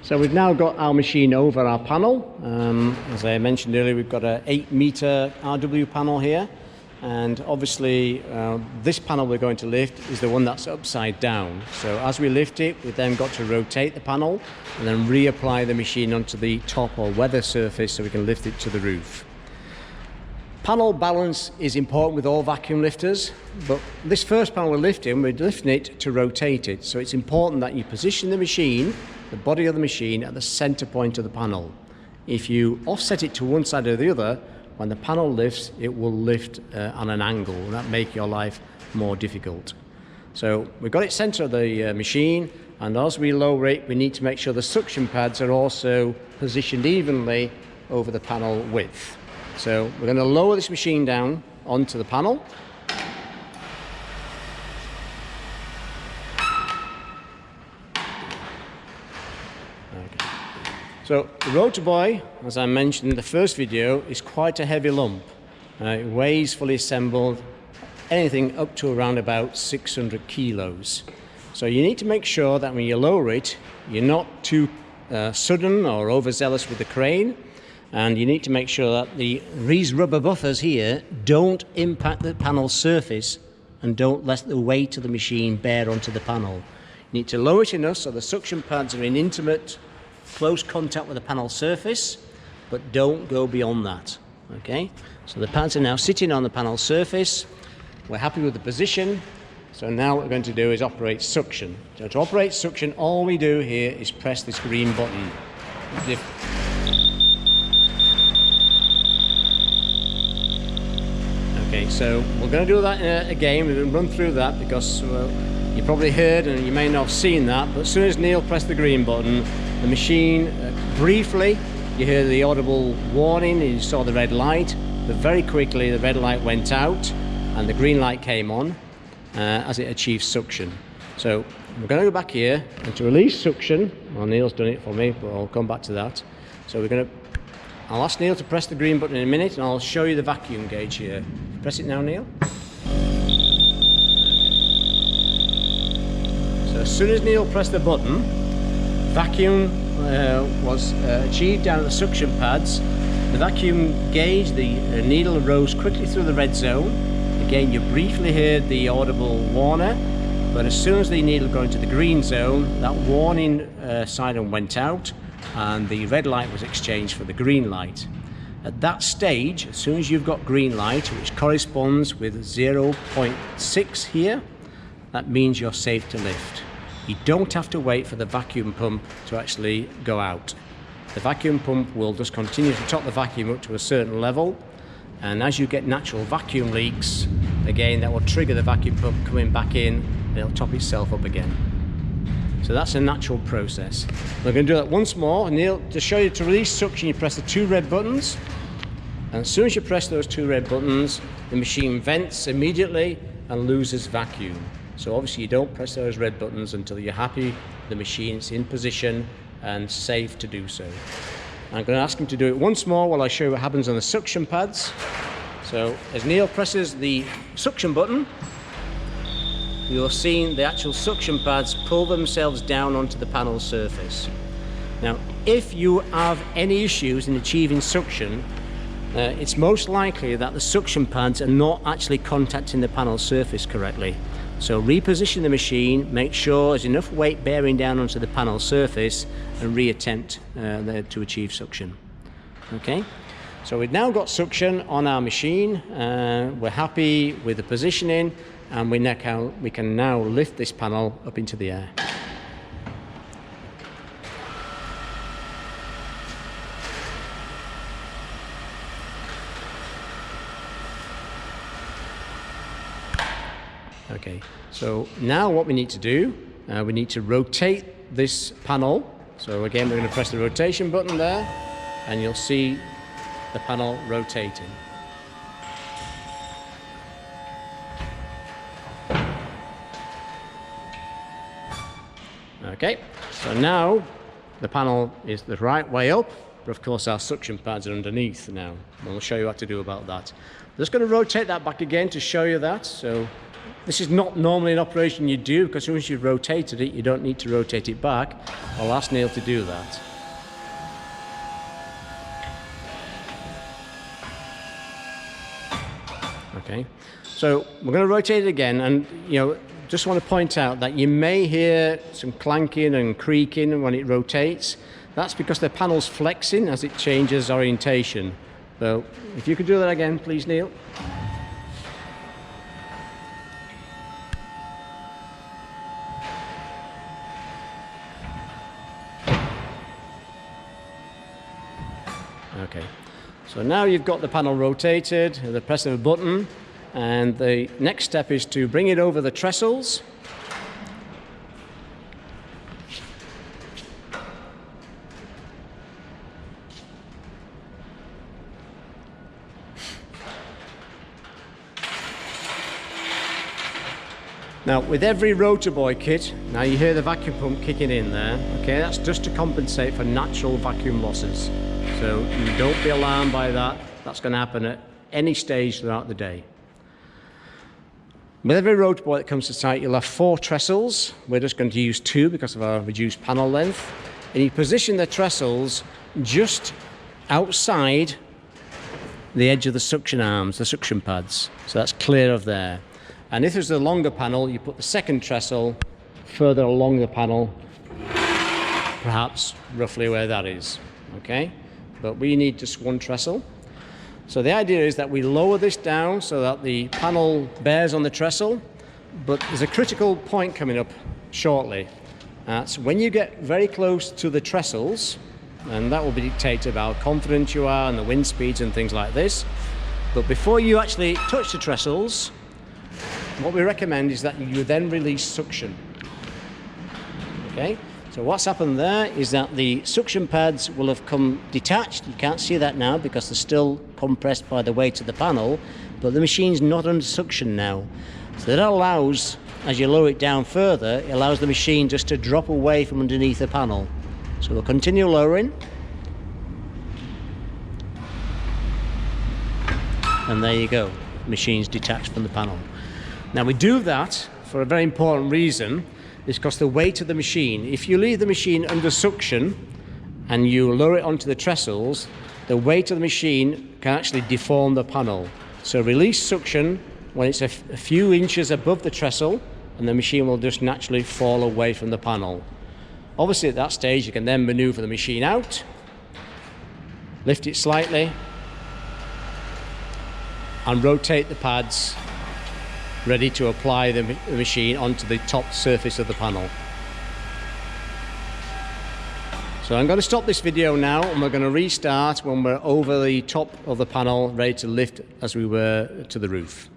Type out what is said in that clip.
So we've now got our machine over our panel. As I mentioned earlier, we've got an 8-meter RW panel here. And obviously, this panel we're going to lift is the one that's upside down. So as we lift it, we've then got to rotate the panel and then reapply the machine onto the top or weather surface so we can lift it to the roof. Panel balance is important with all vacuum lifters, but this first panel we're lifting it to rotate it. So it's important that you position the machine, the body of the machine, at the center point of the panel. If you offset it to one side or the other, when the panel lifts, it will lift on an angle, and that makes your life more difficult. So we've got it center of the machine, and as we lower it, we need to make sure the suction pads are also positioned evenly over the panel width. So we're going to lower this machine down onto the panel. Okay. So the rotor buoy, as I mentioned in the first video, is quite a heavy lump. It weighs fully assembled anything up to around about 600 kilos. So you need to make sure that when you lower it, you're not too sudden or overzealous with the crane. And you need to make sure that these rubber buffers here don't impact the panel surface and don't let the weight of the machine bear onto the panel. You need to lower it enough so the suction pads are in intimate, close contact with the panel surface, but don't go beyond that. Okay? So the pads are now sitting on the panel surface. We're happy with the position. So now what we're going to do is operate suction. So to operate suction, all we do here is press this green button. Okay, so we're going to do that again. We're going to run through that because you probably heard and you may not have seen that, but as soon as Neil pressed the green button, the machine, briefly, you hear the audible warning and you saw the red light, but very quickly the red light went out and the green light came on as it achieved suction. So we're going to go back here, and to release suction, well, Neil's done it for me, but I'll come back to that. So I'll ask Neil to press the green button in a minute and I'll show you the vacuum gauge here. Press it now, Neil. So as soon as Neil pressed the button, vacuum was achieved down at the suction pads. The vacuum gauge, the needle rose quickly through the red zone. Again, you briefly heard the audible warner, but as soon as the needle got into the green zone, that warning siren went out and the red light was exchanged for the green light. At that stage, as soon as you've got green light, which corresponds with 0.6 here, that means you're safe to lift. You don't have to wait for the vacuum pump to actually go out. The vacuum pump will just continue to top the vacuum up to a certain level, and as you get natural vacuum leaks, again, that will trigger the vacuum pump coming back in, and it'll top itself up again. So that's a natural process. We're going to do that once more. Neil, to show you, to release suction, you press the 2 red buttons. And as soon as you press those 2 red buttons, the machine vents immediately and loses vacuum. So obviously you don't press those red buttons until you're happy the machine's in position and safe to do so. I'm going to ask him to do it once more while I show you what happens on the suction pads. So as Neil presses the suction button, you'll see the actual suction pads pull themselves down onto the panel surface. Now, if you have any issues in achieving suction, it's most likely that the suction pads are not actually contacting the panel surface correctly. So reposition the machine, make sure there's enough weight bearing down onto the panel surface, and reattempt to achieve suction. Okay? So we've now got suction on our machine. We're happy with the positioning, and we can now lift this panel up into the air. Okay, so now what we need to do, we need to rotate this panel. So again, we're going to press the rotation button there, and you'll see the panel rotating. Okay, so now the panel is the right way up, but of course our suction pads are underneath now. We'll show you what to do about that. I'm just going to rotate that back again to show you that. So This is not normally an operation you do, because once you've rotated it, you don't need to rotate it back. I'll ask Neil to do that. Okay, so we're going to rotate it again, and just want to point out that you may hear some clanking and creaking when it rotates. That's because the panel's flexing as it changes orientation. So if you could do that again, please, Neil. Okay, so now you've got the panel rotated with the press of a button, and the next step is to bring it over the trestles. Now, with every Rota Boy kit, now you hear the vacuum pump kicking in there. Okay, that's just to compensate for natural vacuum losses. So don't be alarmed by that. That's going to happen at any stage throughout the day. With every Rota Boy that comes to site, you'll have 4 trestles. We're just going to use 2 because of our reduced panel length. And you position the trestles just outside the edge of the suction arms, the suction pads. So that's clear of there. And if there's a longer panel, you put the second trestle further along the panel, perhaps roughly where that is. Okay? But we need just 1 trestle. So the idea is that we lower this down so that the panel bears on the trestle, but there's a critical point coming up shortly. That's when you get very close to the trestles, and that will be dictated by how confident you are and the wind speeds and things like this. But before you actually touch the trestles, what we recommend is that you then release suction. Okay? So what's happened there is that the suction pads will have come detached. You can't see that now because they're still compressed by the weight of the panel, but the machine's not under suction now. So that allows, as you lower it down further, it allows the machine just to drop away from underneath the panel. So we'll continue lowering. And there you go. The machine's detached from the panel. Now we do that for a very important reason. It's because the weight of the machine, if you leave the machine under suction and you lower it onto the trestles, the weight of the machine can actually deform the panel. So release suction when it's a few inches above the trestle, and the machine will just naturally fall away from the panel. Obviously at that stage you can then maneuver the machine out, lift it slightly, and rotate the pads, ready to apply the machine onto the top surface of the panel. So I'm going to stop this video now, and we're going to restart when we're over the top of the panel, ready to lift as we were to the roof.